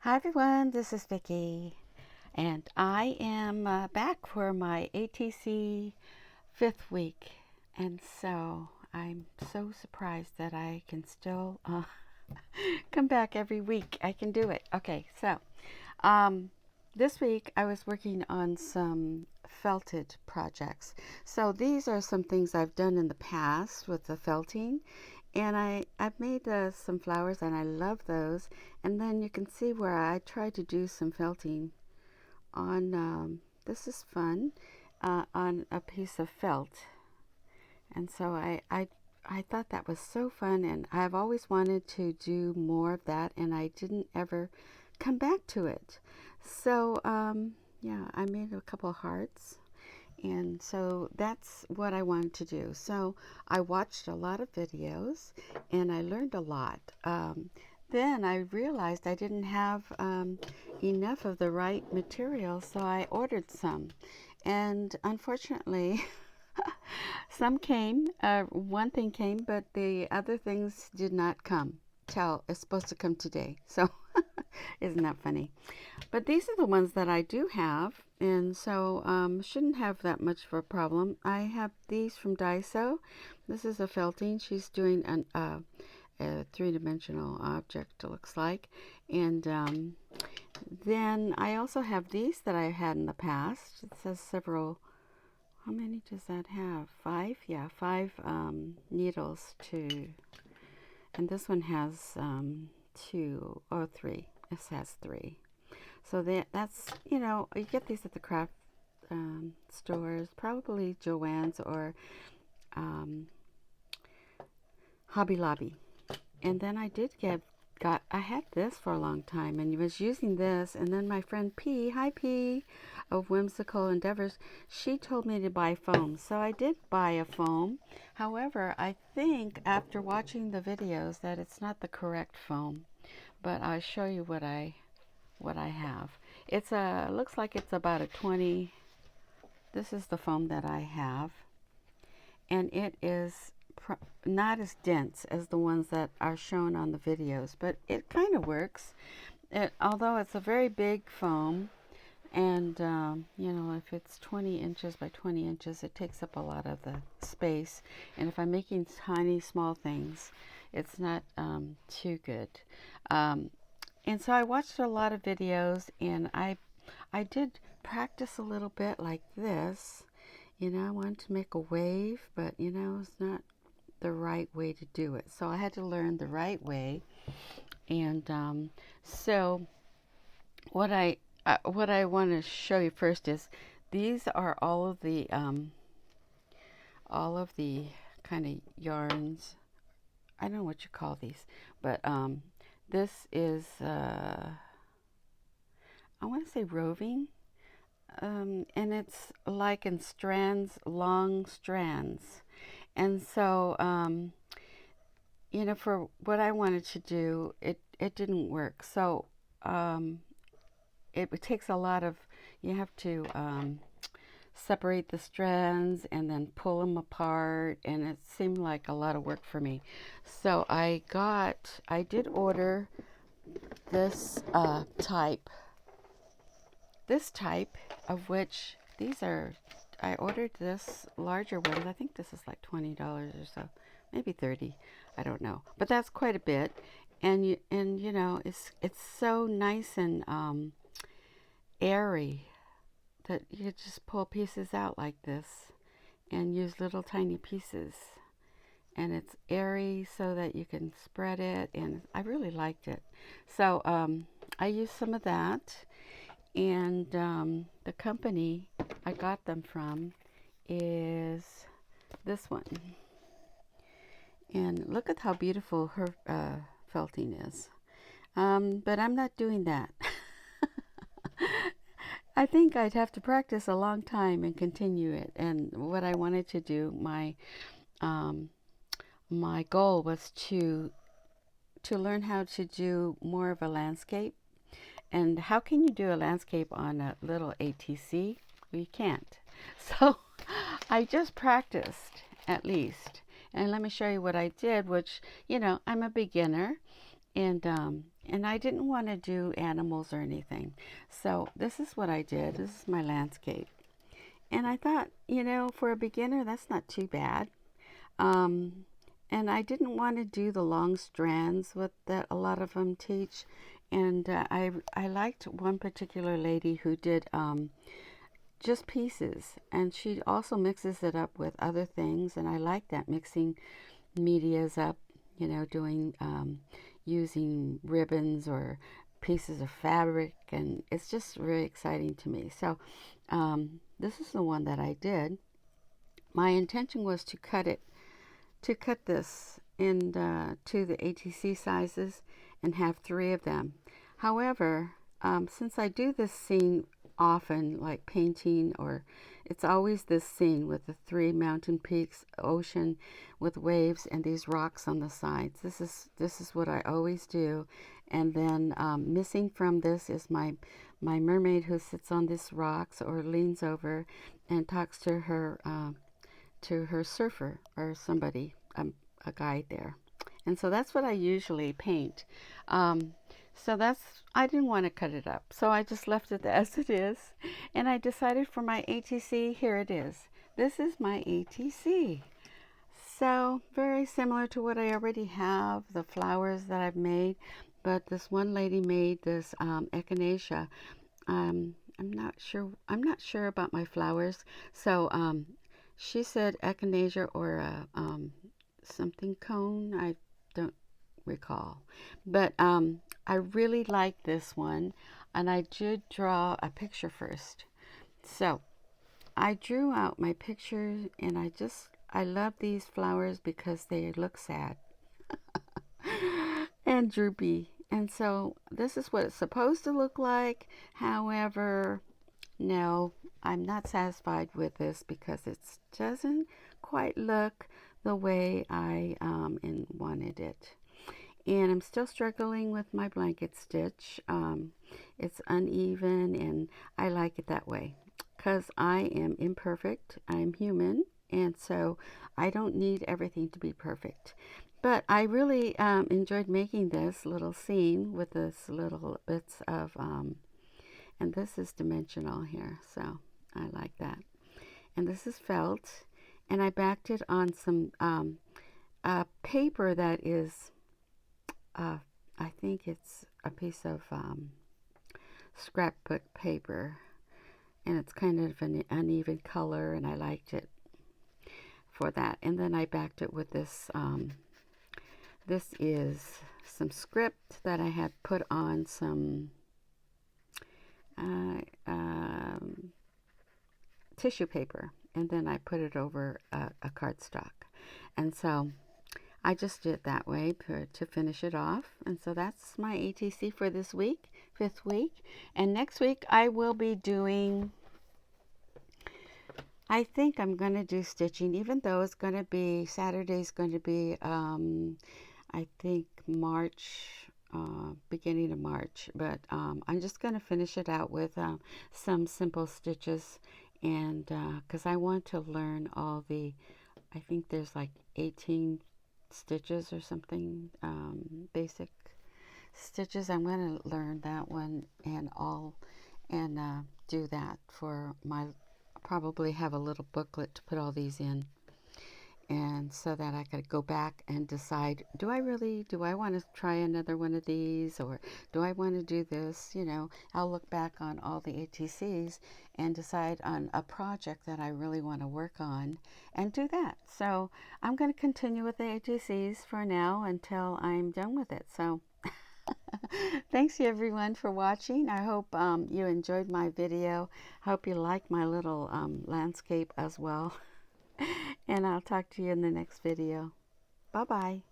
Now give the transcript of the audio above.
Hi everyone, this is Vicki, and I am back for my ATC 5th week, and so I'm so surprised that I can still come back every week. I can do it. Okay, so um, this week I was working on some felted projects. So these are some things I've done in the past with the felting, and I've made some flowers and I love those. And then you can see where I tried to do some felting on, this is fun, on a piece of felt. And so I thought that was so fun, and I've always wanted to do more of that, and I didn't ever come back to it. So, yeah, I made a couple hearts, and so that's what I wanted to do. So I watched a lot of videos and I learned a lot. Then I realized I didn't have enough of the right material, so I ordered some. And unfortunately, some came. One thing came, but the other things did not come. Till it's supposed to come today. So, isn't that funny? But these are the ones that I do have, and so shouldn't have that much of a problem. I have these from Daiso. This is a felting. She's doing a three-dimensional object, it looks like. And then I also have these that I had in the past. It says several. How many does that have? 5? Yeah, 5 needles to. And this one has 2 or 3. This has 3. So that's, you get these at the craft stores, probably Joann's or Hobby Lobby. And then I I had this for a long time and was using this. And then my friend P, hi P, of Whimsical Endeavors, she told me to buy foam. So I did buy a foam. However, I think after watching the videos that it's not the correct foam. But I'll show you what I have. It's looks like it's about a 20. This is the foam that I have, and it is not as dense as the ones that are shown on the videos, but it kind of works. Although it's a very big foam, and if it's 20 inches by 20 inches, it takes up a lot of the space. And if I'm making tiny, small things, it's not too good. And so I watched a lot of videos, and I did practice a little bit like this. I wanted to make a wave, but it's not the right way to do it. So I had to learn the right way. And so what I want to show you first is these are all of the kind of yarns. I don't know what you call these, but this is I want to say roving, and it's like in strands, long strands. And so, for what I wanted to do, it didn't work. So it takes a lot of, you have to separate the strands and then pull them apart, and it seemed like a lot of work for me. So I did order this type of which these are. I ordered this larger one. I think this is like $20 or so, maybe 30. I don't know, but that's quite a bit. And it's so nice and airy that you could just pull pieces out like this and use little tiny pieces. And it's airy so that you can spread it, and I really liked it. So I used some of that, and the company I got them from is this one. And look at how beautiful her felting is. But I'm not doing that. I think I'd have to practice a long time and continue it. And what I wanted to do, my goal was to learn how to do more of a landscape. And how can you do a landscape on a little ATC? Well, you can't. So I just practiced at least. And let me show you what I did, which, I'm a beginner. And and I didn't want to do animals or anything. So this is what I did. This is my landscape. And I thought, for a beginner, that's not too bad. Um, and I didn't want to do the long strands what that a lot of them teach. And I liked one particular lady who did just pieces, and she also mixes it up with other things. And I like that, mixing medias up, doing using ribbons or pieces of fabric, and it's just really exciting to me. So this is the one that I did. My intention was to cut this in to the ATC sizes and have 3 of them. However, since I do this scene often, like painting, or it's always this scene with the 3 mountain peaks, ocean with waves, and these rocks on the sides. This is what I always do. And then missing from this is my mermaid who sits on these rocks or leans over and talks to her surfer or somebody, a guide there. And so that's what I usually paint. So I didn't want to cut it up, so I just left it as it is. And I decided for my ATC, here it is. This is my ATC. So very similar to what I already have, the flowers that I've made. But this one lady made this echinacea. I'm not sure about my flowers. So she said echinacea or a something cone. I don't recall, but I really like this one, and I did draw a picture first. So I drew out my picture, and I love these flowers because they look sad and droopy. And so this is what it's supposed to look like. However, no, I'm not satisfied with this because it doesn't quite look the way I wanted it. And I'm still struggling with my blanket stitch. It's uneven, and I like it that way because I am imperfect. I'm human, and so I don't need everything to be perfect. But I really enjoyed making this little scene with this little bits of, and this is dimensional here, so I like that. And this is felt, and I backed it on some paper that is, I think it's a piece of scrapbook paper, and it's kind of an uneven color, and I liked it for that. And then I backed it with this. This is some script that I had put on some tissue paper, and then I put it over a cardstock. And so I just did it that way to finish it off. And so that's my ATC for this week, 5th week. And next week I will be doing, I think I'm going to do stitching, even though it's going to be, Saturday's going to be, I think March, beginning of March. But I'm just going to finish it out with some simple stitches. And because I want to learn all the, I think there's like 18 stitches or something, basic stitches. I'm going to learn that one and do that for my, probably have a little booklet to put all these in, and so that I could go back and decide, do I want to try another one of these, or do I want to do this? I'll look back on all the ATCs and decide on a project that I really want to work on and do that. So I'm going to continue with the ATCs for now until I'm done with it. So thanks everyone for watching. I hope you enjoyed my video. I hope you like my little landscape as well. And I'll talk to you in the next video. Bye-bye.